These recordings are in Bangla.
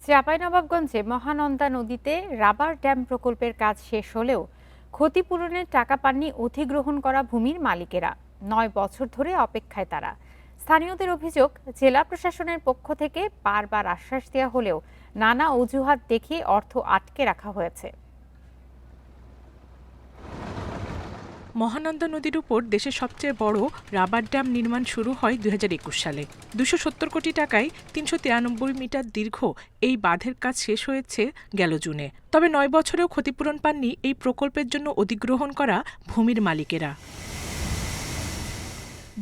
চাঁপাইনবাবগঞ্জে মহানন্দা নদীতে রাবার ড্যাম প্রকল্পের কাজ শেষ হলেও ক্ষতিপূরণের টাকা পাননি অধিগ্রহণ করা ভূমির মালিকেরা। ৯ বছর ধরে অপেক্ষায় তারা। স্থানীয়দের অভিযোগ, জেলা প্রশাসনের পক্ষ থেকে বারবার আশ্বাস দেওয়া হলেও নানা অজুহাত দেখিয়ে অর্থ আটকে রাখা হয়েছে। মহানন্দা নদীর উপর দেশের সবচেয়ে বড় রাবার ড্যাম নির্মাণ শুরু হয় ২০২১ সালে। ২৭০ কোটি টাকায় ৩৯৩ মিটার দীর্ঘ এই বাঁধের কাজ শেষ হয়েছে গেল জুনে। তবে ৯ বছরেও ক্ষতিপূরণ পাননি এই প্রকল্পের জন্য অধিগ্রহণ করা ভূমির মালিকেরা।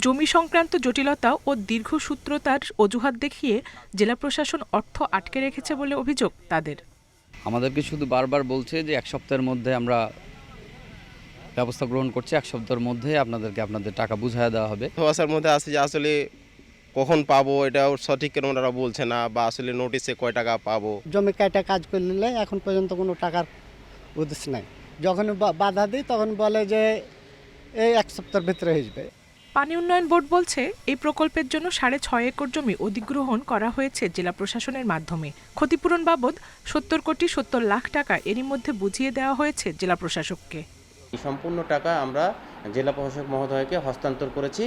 জমি সংক্রান্ত জটিলতা ও দীর্ঘসূত্রতার অজুহাত দেখিয়ে জেলা প্রশাসন অর্থ আটকে রেখেছে বলে অভিযোগ তাদের। আমাদেরকে শুধু বারবার বলছে যে ১ সপ্তাহের মধ্যে আমরা ব্যবস্থা গ্রহণ করছি, ১ সপ্তাহের মধ্যে আপনাদের টাকা বুঝায় দেওয়া হবে। ধোঁয়াশার মধ্যে আছে যে আসলে কখন পাবো এটাও সঠিক কেন ওনারা বলছে না, বা আসলে নোটিশে কয় টাকা পাবো। জমি কাটা কাজ করলে এখন পর্যন্ত কোনো টাকার উদ্দেশ্য নাই। যখন বাধা দিই তখন বলে যে এই ১ সপ্তাহের ভিতরে হয়ে যাবে। পানি উন্নয়ন বোর্ড বলছে এই প্রকল্পের জন্য ৬.৫ একর জমি অধিগ্রহণ করা হয়েছে জেলা প্রশাসনের মাধ্যমে। ক্ষতিপূরণ বাবদ ৭০ লাখ টাকা এরই মধ্যে বুঝিয়ে দেওয়া হয়েছে জেলা প্রশাসককে। সম্পূর্ণ টাকা আমরা জেলা প্রশাসক মহোদয়কে হস্তান্তর করেছি।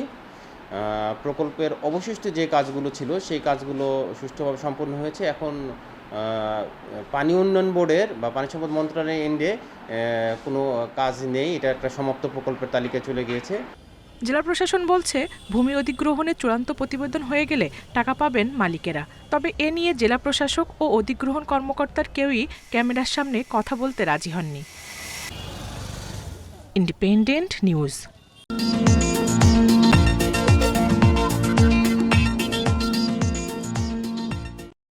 প্রকল্পের অবশিষ্ট যে কাজগুলো ছিল সেই কাজগুলো সুষ্ঠুভাবে সম্পন্ন হয়েছে। এখন পানি উন্নয়ন বোর্ডের বা পানি সম্পদ মন্ত্রণালয়ের এন্ডে কোনো কাজ নেই, এটা একটা সমাপ্ত প্রকল্পের তালিকায় চলে গিয়েছে। জেলা প্রশাসন বলছে ভূমি অধিগ্রহণের চূড়ান্ত প্রতিবেদন হয়ে গেলে টাকা পাবেন মালিকেরা। তবে এ নিয়ে জেলা প্রশাসক ও অধিগ্রহণ কর্মকর্তার কেউই ক্যামেরার সামনে কথা বলতে রাজি হননি। Independent news.